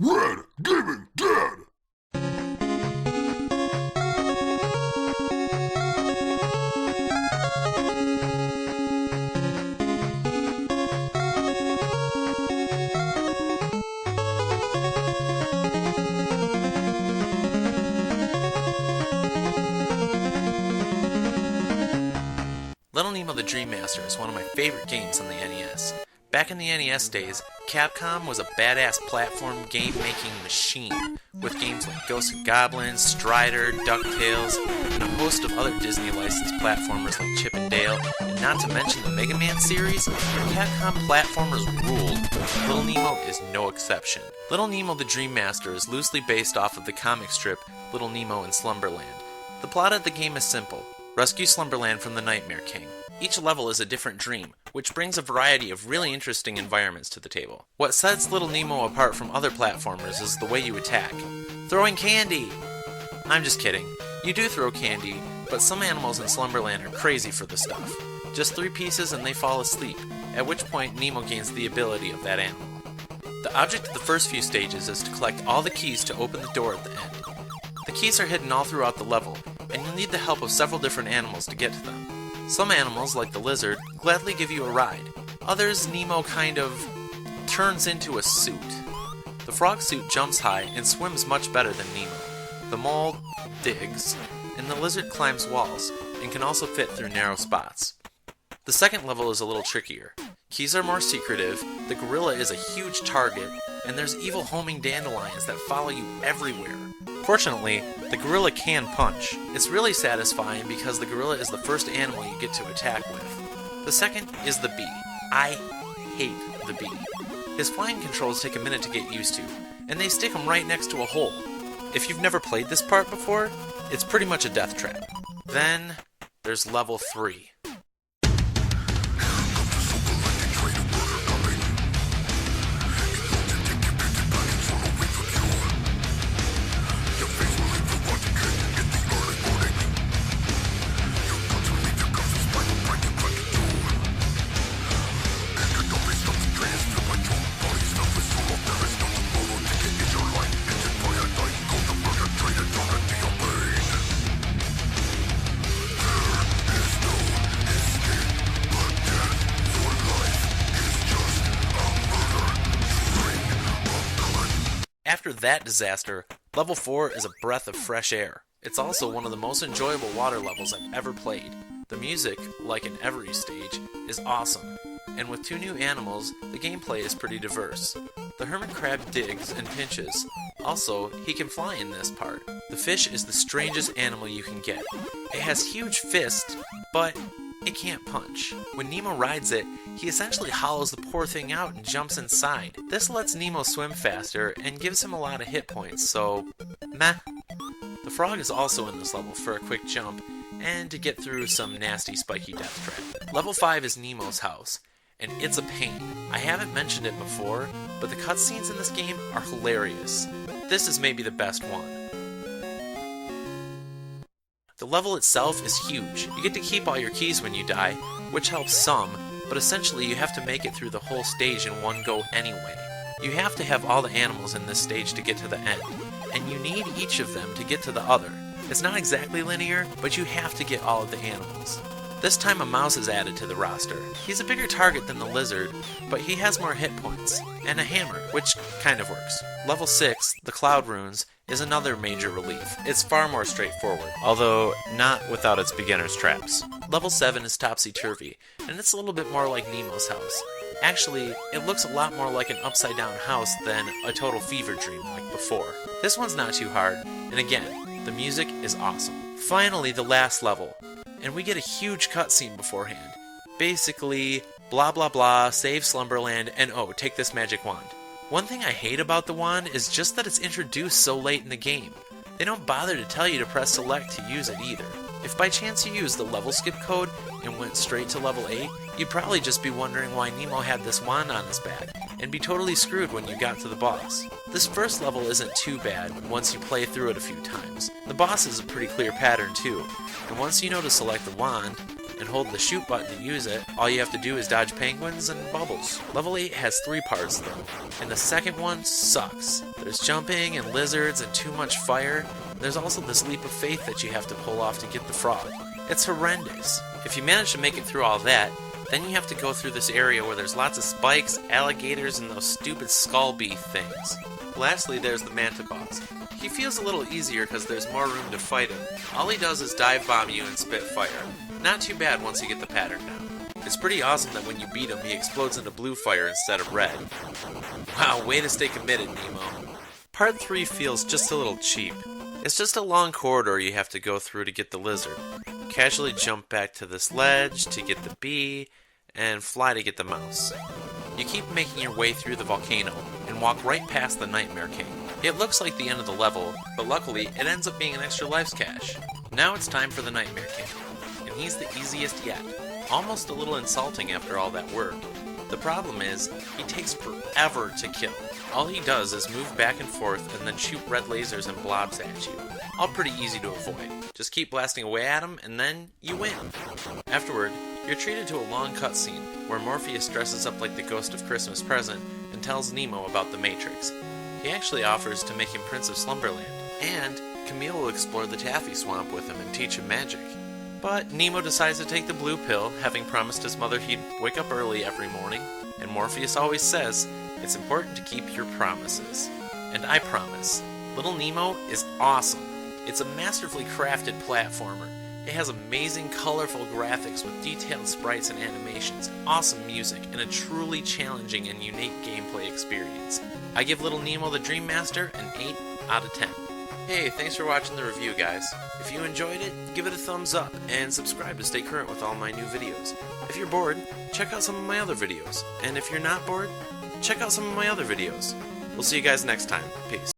Red Gaming Dead! Little Nemo the Dream Master is one of my favorite games on the NES. Back in the NES days, Capcom was a badass platform game-making machine, with games like Ghosts and Goblins, Strider, DuckTales, and a host of other Disney-licensed platformers like Chip and Dale, and not to mention the Mega Man series. Capcom platformers ruled, but Little Nemo is no exception. Little Nemo the Dream Master is loosely based off of the comic strip Little Nemo in Slumberland. The plot of the game is simple. Rescue Slumberland from the Nightmare King. Each level is a different dream, which brings a variety of really interesting environments to the table. What sets Little Nemo apart from other platformers is the way you attack. Throwing candy! I'm just kidding. You do throw candy, but some animals in Slumberland are crazy for the stuff. Just 3 pieces and they fall asleep, at which point Nemo gains the ability of that animal. The object of the first few stages is to collect all the keys to open the door at the end. The keys are hidden all throughout the level, and you'll need the help of several different animals to get to them. Some animals, like the lizard, gladly give you a ride. Others, Nemo kind of turns into a suit. The frog suit jumps high and swims much better than Nemo. The mole digs, and the lizard climbs walls, and can also fit through narrow spots. The second level is a little trickier. Keys are more secretive, the gorilla is a huge target, and there's evil homing dandelions that follow you everywhere. Fortunately, the gorilla can punch. It's really satisfying because the gorilla is the first animal you get to attack with. The second is the bee. I hate the bee. His flying controls take a minute to get used to, and they stick him right next to a hole. If you've never played this part before, it's pretty much a death trap. Then, there's level 3. After that disaster, level 4 is a breath of fresh air. It's also one of the most enjoyable water levels I've ever played. The music, like in every stage, is awesome, and with 2 new animals, the gameplay is pretty diverse. The hermit crab digs and pinches. Also, he can fly in this part. The fish is the strangest animal you can get. It has huge fists, but it can't punch. When Nemo rides it, he essentially hollows the poor thing out and jumps inside. This lets Nemo swim faster and gives him a lot of hit points, so meh. The frog is also in this level for a quick jump and to get through some nasty spiky death trap. Level 5 is Nemo's house, and it's a pain. I haven't mentioned it before, but the cutscenes in this game are hilarious. This is maybe the best one. The level itself is huge. You get to keep all your keys when you die, which helps some, but essentially you have to make it through the whole stage in one go anyway. You have to have all the animals in this stage to get to the end, and you need each of them to get to the other. It's not exactly linear, but you have to get all of the animals. This time a mouse is added to the roster. He's a bigger target than the lizard, but he has more hit points, and a hammer, which kind of works. Level 6, the Cloud Runes, is another major relief. It's far more straightforward, although not without its beginner's traps. Level 7 is Topsy-Turvy, and it's a little bit more like Nemo's house. Actually, it looks a lot more like an upside-down house than a total fever dream like before. This one's not too hard, and again, the music is awesome. Finally, the last level, and we get a huge cutscene beforehand. Basically, blah blah blah, save Slumberland, and oh, take this magic wand. One thing I hate about the wand is just that it's introduced so late in the game. They don't bother to tell you to press select to use it either. If by chance you used the level skip code and went straight to level 8, you'd probably just be wondering why Nemo had this wand on his back, and be totally screwed when you got to the boss. This first level isn't too bad once you play through it a few times. The boss is a pretty clear pattern too, and once you know to select the wand, and hold the shoot button to use it. All you have to do is dodge penguins and bubbles. Level 8 has 3 parts though, and the second one sucks. There's jumping and lizards and too much fire. There's also this leap of faith that you have to pull off to get the frog. It's horrendous. If you manage to make it through all that, then you have to go through this area where there's lots of spikes, alligators, and those stupid skull bee things. Lastly, there's the manta boss. He feels a little easier because there's more room to fight him. All he does is dive bomb you and spit fire. Not too bad once you get the pattern down. It's pretty awesome that when you beat him, he explodes into blue fire instead of red. Wow, way to stay committed, Nemo. Part 3 feels just a little cheap. It's just a long corridor you have to go through to get the lizard. Casually jump back to this ledge to get the bee, and fly to get the mouse. You keep making your way through the volcano, and walk right past the Nightmare King. It looks like the end of the level, but luckily it ends up being an extra lives cache. Now it's time for the Nightmare King, and he's the easiest yet. Almost a little insulting after all that work. The problem is, he takes forever to kill. All he does is move back and forth and then shoot red lasers and blobs at you. All pretty easy to avoid. Just keep blasting away at him and then you win. Afterward, you're treated to a long cutscene where Morpheus dresses up like the ghost of Christmas present and tells Nemo about the Matrix. He actually offers to make him Prince of Slumberland, and Camille will explore the Taffy Swamp with him and teach him magic. But Nemo decides to take the blue pill, having promised his mother he'd wake up early every morning, and Morpheus always says, it's important to keep your promises. And I promise, Little Nemo is awesome. It's a masterfully crafted platformer. It has amazing colorful graphics with detailed sprites and animations, awesome music, and a truly challenging and unique gameplay experience. I give Little Nemo the Dream Master an 8 out of 10. Hey, thanks for watching the review, guys. If you enjoyed it, give it a thumbs up, and subscribe to stay current with all my new videos. If you're bored, check out some of my other videos. And if you're not bored, check out some of my other videos. We'll see you guys next time. Peace.